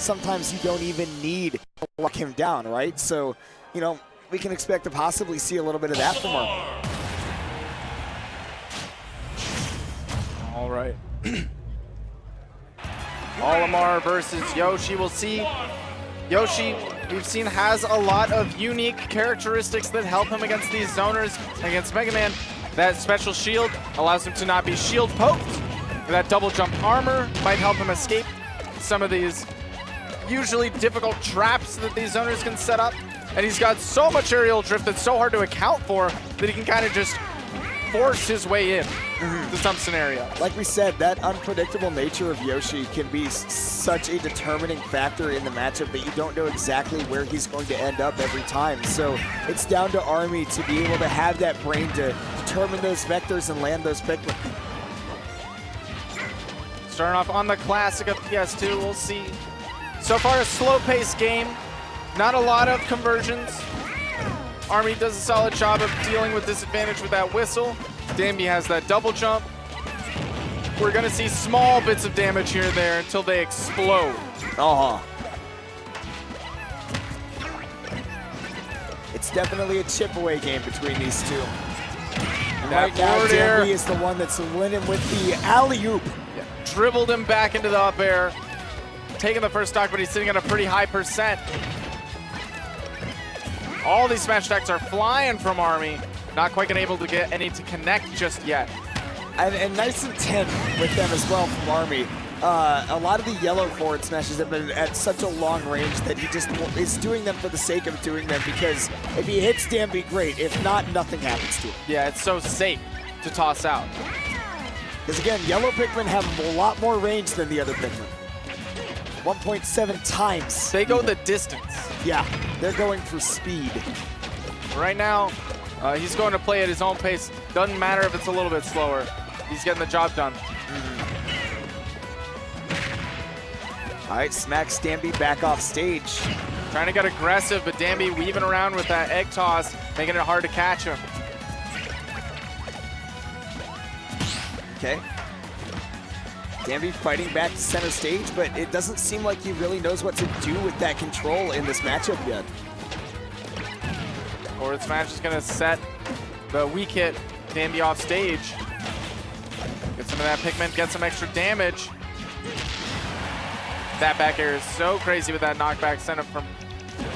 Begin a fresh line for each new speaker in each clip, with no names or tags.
sometimes you don't even need to lock him down, right? So, you know, we can expect to possibly see a little bit of that from Army.
All right. Olimar versus Yoshi. We'll see. Yoshi, we've seen, has a lot of unique characteristics that help him against these zoners. Against Mega Man, that special shield allows him to not be shield poked. That double jump armor might help him escape some of these usually difficult traps that these zoners can set up. And he's got so much aerial drift that's so hard to account for that he can kind of just force his way in to some scenario.
Like we said, that unpredictable nature of Yoshi can be such a determining factor in the matchup that you don't know exactly where he's going to end up every time. So it's down to Army to be able to have that brain to determine those vectors and land those Pikmin.
Starting off on the classic of PS2, we'll see. So far, a slow-paced game. Not a lot of conversions. Army does a solid job of dealing with disadvantage with that whistle. Danbi has that double jump. We're gonna see small bits of damage here and there until they explode.
It's definitely a chip away game between these two. And
that
right now,
air
Danbi is the one that's winning with the alley-oop.
Yeah. Dribbled him back into the up air. Taking the first stock, but he's sitting at a pretty high percent. All these smash attacks are flying from Army. Not quite able to get any to connect just yet.
And nice intent with them as well from Army. A lot of the yellow forward smashes have been at such a long range that he just is doing them for the sake of doing them, because if he hits Danbi, great. If not, nothing happens to him.
Yeah, it's so safe to toss out.
Because again, yellow Pikmin have a lot more range than the other Pikmin. 1.7 times.
They go the distance.
Yeah, they're going for speed.
Right now, he's going to play at his own pace. Doesn't matter if it's a little bit slower. He's getting the job done.
All right, smacks Danbi back off stage.
Trying to get aggressive, but Danbi weaving around with that egg toss, making it hard to catch him.
Okay. Danbi fighting back to center stage, but it doesn't seem like he really knows what to do with that control in this matchup yet.
Forward smash is going to set the weak hit Danbi off stage. Get some of that Pikmin, get some extra damage. That back air is so crazy with that knockback, sent him from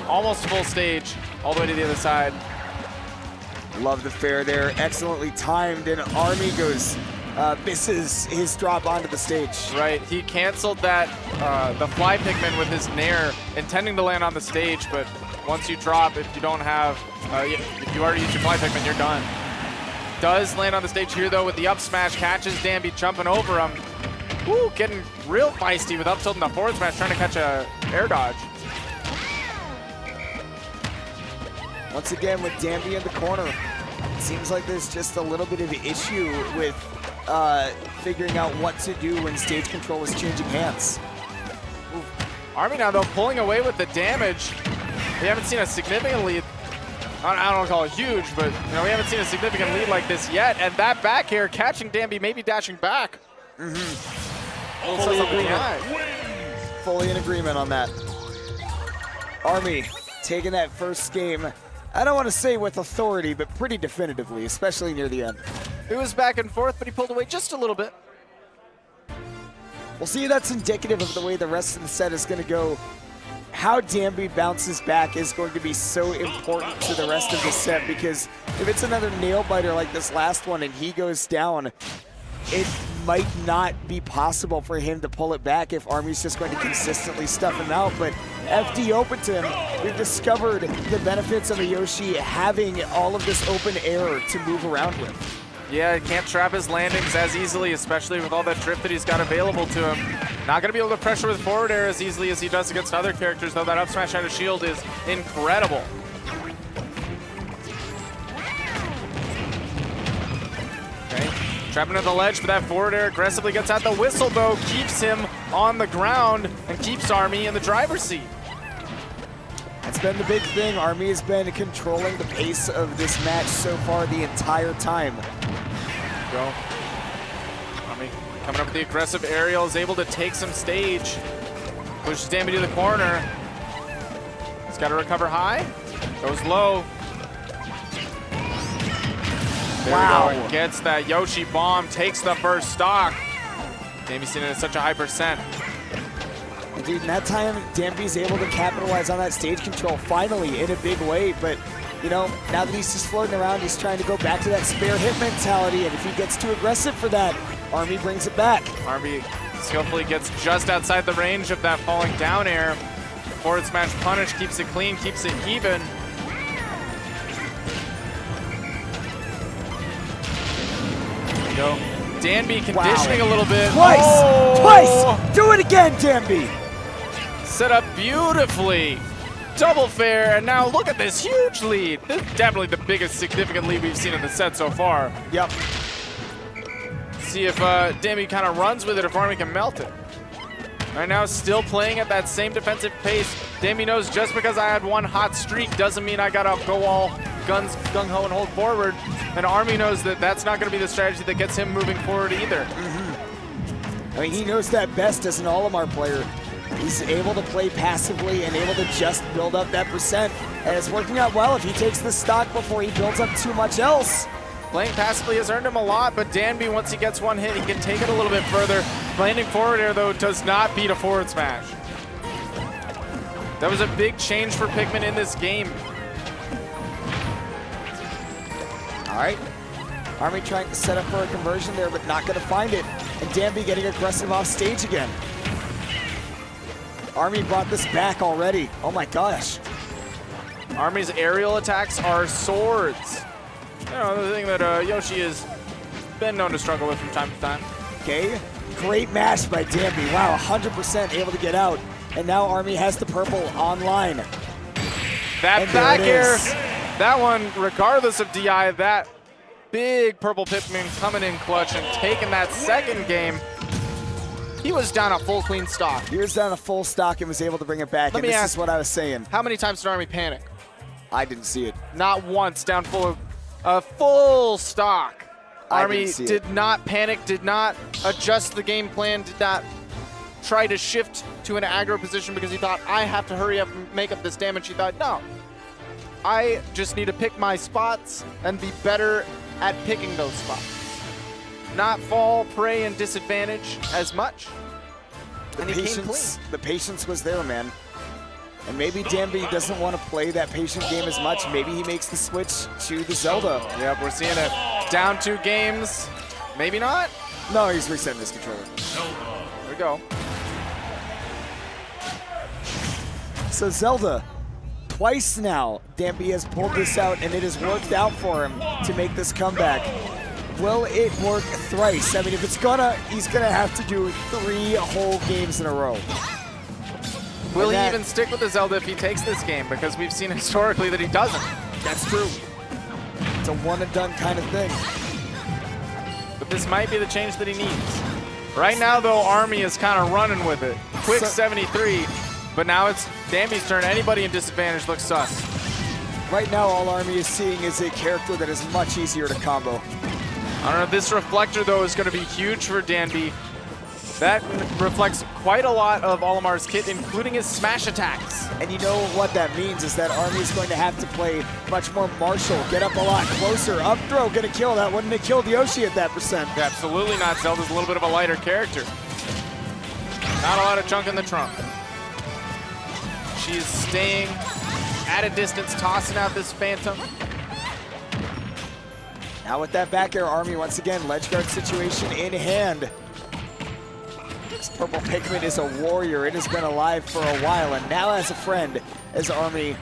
almost full stage all the way to the other side.
Love the fair there, excellently timed, and Army goes, misses his drop onto the stage.
Right, he canceled that, the fly Pikmin with his nair, intending to land on the stage, but once you drop, if you don't have, if you already used your fly Pikmin, you're done. Does land on the stage here though with the up smash, catches Danbi jumping over him. Woo, getting real feisty with up tilt and the forward smash, trying to catch a air dodge.
Once again with Danbi in the corner, it seems like there's just a little bit of an issue with figuring out what to do when stage control is changing hands.
Army now though pulling away with the damage. We haven't seen a significant lead. I don't want to call it huge, but you know, we haven't seen a significant lead like this yet. And that back air catching Danbi, maybe dashing back.
Fully in agreement on that. Army taking that first game, I don't want to say with authority, but pretty definitively, especially near the end.
It was back and forth, but he pulled away just a little bit.
We'll see, that's indicative of the way the rest of the set is going to go. How Danbi bounces back is going to be so important to the rest of the set, because if it's another nail biter like this last one and he goes down, it might not be possible for him to pull it back if Army's just going to consistently stuff him out. But FD open to him. We've discovered the benefits of a Yoshi having all of this open air to move around with.
Yeah, he can't trap his landings as easily, especially with all that drift that he's got available to him. Not going to be able to pressure with forward air as easily as he does against other characters, though that up smash out of shield is incredible. Okay, trapping at the ledge, but that forward air aggressively gets out the whistle, though, keeps him on the ground and keeps Army in the driver's seat.
That's been the big thing. Army has been controlling the pace of this match so far the entire time.
Go. Army coming up with the aggressive aerial, is able to take some stage. Pushes Danbi to the corner. He's got to recover high. Goes low. There
Wow.
we go. And gets that Yoshi bomb. Takes the first stock. Danbi's sitting at such a high percent.
Dude, in that time, Danbi's able to capitalize on that stage control finally in a big way. But, you know, now that he's just floating around, he's trying to go back to that spare hit mentality. And if he gets too aggressive for that, Army brings it back.
Army skillfully gets just outside the range of that falling down air. Forward smash punish, keeps it clean, keeps it even. There we go. Danbi conditioning a little bit.
Twice!
Oh!
Twice! Do it again, Danbi!
Set up beautifully. Double fair, and now look at this huge lead. This is definitely the biggest significant lead we've seen in the set so far.
Yep.
See if Danbi kind of runs with it, if Army can melt it. Right now, still playing at that same defensive pace. Danbi knows just because I had one hot streak doesn't mean I gotta go all guns gung-ho and hold forward. And Army knows that that's not gonna be the strategy that gets him moving forward either.
I mean, he knows that best as an Olimar player. He's able to play passively and able to just build up that percent. And it's working out well if he takes the stock before he builds up too much else.
Playing passively has earned him a lot, but Danbi, once he gets one hit, he can take it a little bit further. Landing forward air, though, does not beat a forward smash. That was a big change for Pikmin in this game.
All right. Army trying to set up for a conversion there, but not going to find it. And Danbi getting aggressive off stage again. Army brought this back already. Oh my gosh.
Army's aerial attacks are swords. You know, the thing that Yoshi has been known to struggle with from time to time.
Okay, great mash by Danbi. Wow, 100% able to get out. And now Army has the purple online.
That
And
back
there it
air,
is.
that one, regardless of DI, that big purple Pikmin coming in clutch and taking that second game. He was down a full clean stock.
He was down a full stock and was able to bring it back.
Let
And
me
this
ask-
is what I was saying.
How many times did Army panic?
I didn't see it.
Not once, down full stock.
I
Army
didn't see it.
did not panic, did not adjust the game plan, did not try to shift to an aggro position because he thought, I have to hurry up and make up this damage. He thought, no, I just need to pick my spots and be better at picking those spots. Not fall prey and disadvantage as much. And he came clean.
The patience was there, man. And maybe Danbi doesn't want to play that patient game as much. Maybe he makes the switch to the Zelda.
Yep, we're seeing it. Down 2 games. Maybe not.
No, he's resetting his controller.
There we go.
So Zelda, twice now, Danbi has pulled this out, and it has worked out for him to make this comeback. Will it work thrice? I mean, if it's gonna, he's gonna have to do 3 whole games in a row.
Will he
that-
even stick with the Zelda if he takes this game? Because we've seen historically that he doesn't.
That's true. It's a one and done kind of thing.
But this might be the change that he needs. Right now, though, Army is kind of running with it. Quick 73, but now it's Danbi's turn. Anybody in disadvantage looks sus.
Right now, all Army is seeing is a character that is much easier to combo.
I don't know, this reflector, though, is going to be huge for Danbi. That reflects quite a lot of Olimar's kit, including his smash attacks.
And you know what that means is that Army is going to have to play much more martial, get up a lot closer. Up throw, gonna kill that. Wouldn't have killed Yoshi at that percent.
Absolutely not. Zelda's a little bit of a lighter character. Not a lot of chunk in the trunk. She's staying at a distance, tossing out this Phantom.
Now with that back air, Army once again, ledge guard situation in hand. This purple Pikmin is a warrior. It has been alive for a while and now has a friend as Army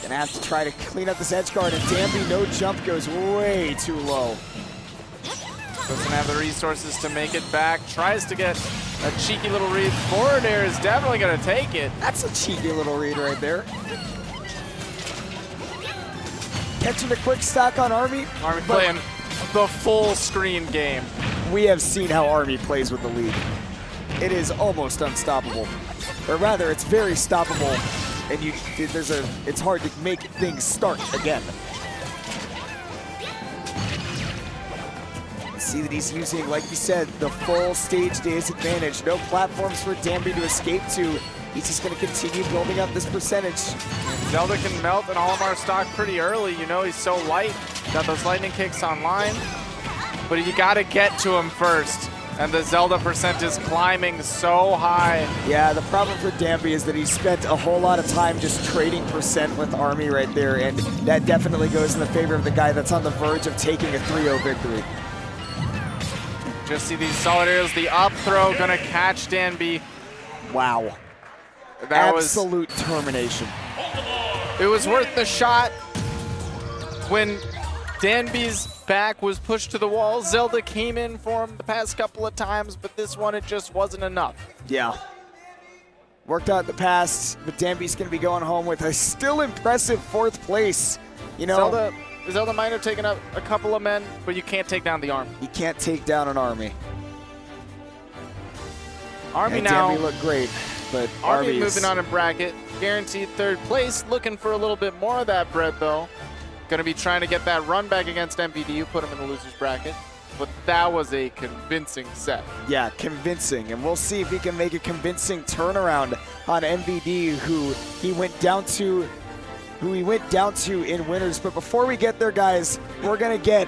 gonna have to try to clean up this edge guard, and Danbi, no jump, goes way too low.
Doesn't have the resources to make it back. Tries to get a cheeky little read. Forward air is definitely gonna take it.
That's a cheeky little read right there. Catching a quick stock on Army.
Army
but
playing the full screen game.
we have seen how Army plays with the lead. It is almost unstoppable. Or rather, it's very stoppable, and it's hard to make things start again. See that he's using, like you said, the full stage days advantage. No platforms for Danbi to escape to. He's just going to continue building up this percentage.
Zelda can melt an Olimar stock pretty early. You know, he's so light. Got those lightning kicks online. But you got to get to him first. And the Zelda percent is climbing so high.
Yeah, the problem for Danbi is that he spent a whole lot of time just trading percent with Army right there, and that definitely goes in the favor of the guy that's on the verge of taking a 3-0 victory.
Just see these solid aerials. The up throw gonna catch Danbi.
Wow.
That
Absolute termination.
It was worth the shot. When Danbi's back was pushed to the wall, Zelda came in for him the past couple of times, but this one, it just wasn't enough.
Yeah. Worked out the past, but Danbi's going to be going home with a still impressive 4th place. You know,
Zelda might have taken up a couple of men, but you can't take down the Army.
You can't take down an Army.
Army
and
now.
Danbi looked great, but
Army moving on in bracket. Guaranteed 3rd place. Looking for a little bit more of that bread, though. Going to be trying to get that run back against MVDU, put him in the loser's bracket. But that was a convincing set.
Yeah, convincing. And we'll see if he can make a convincing turnaround on MVD, who he went down to in winners. But before we get there, guys, we're going to get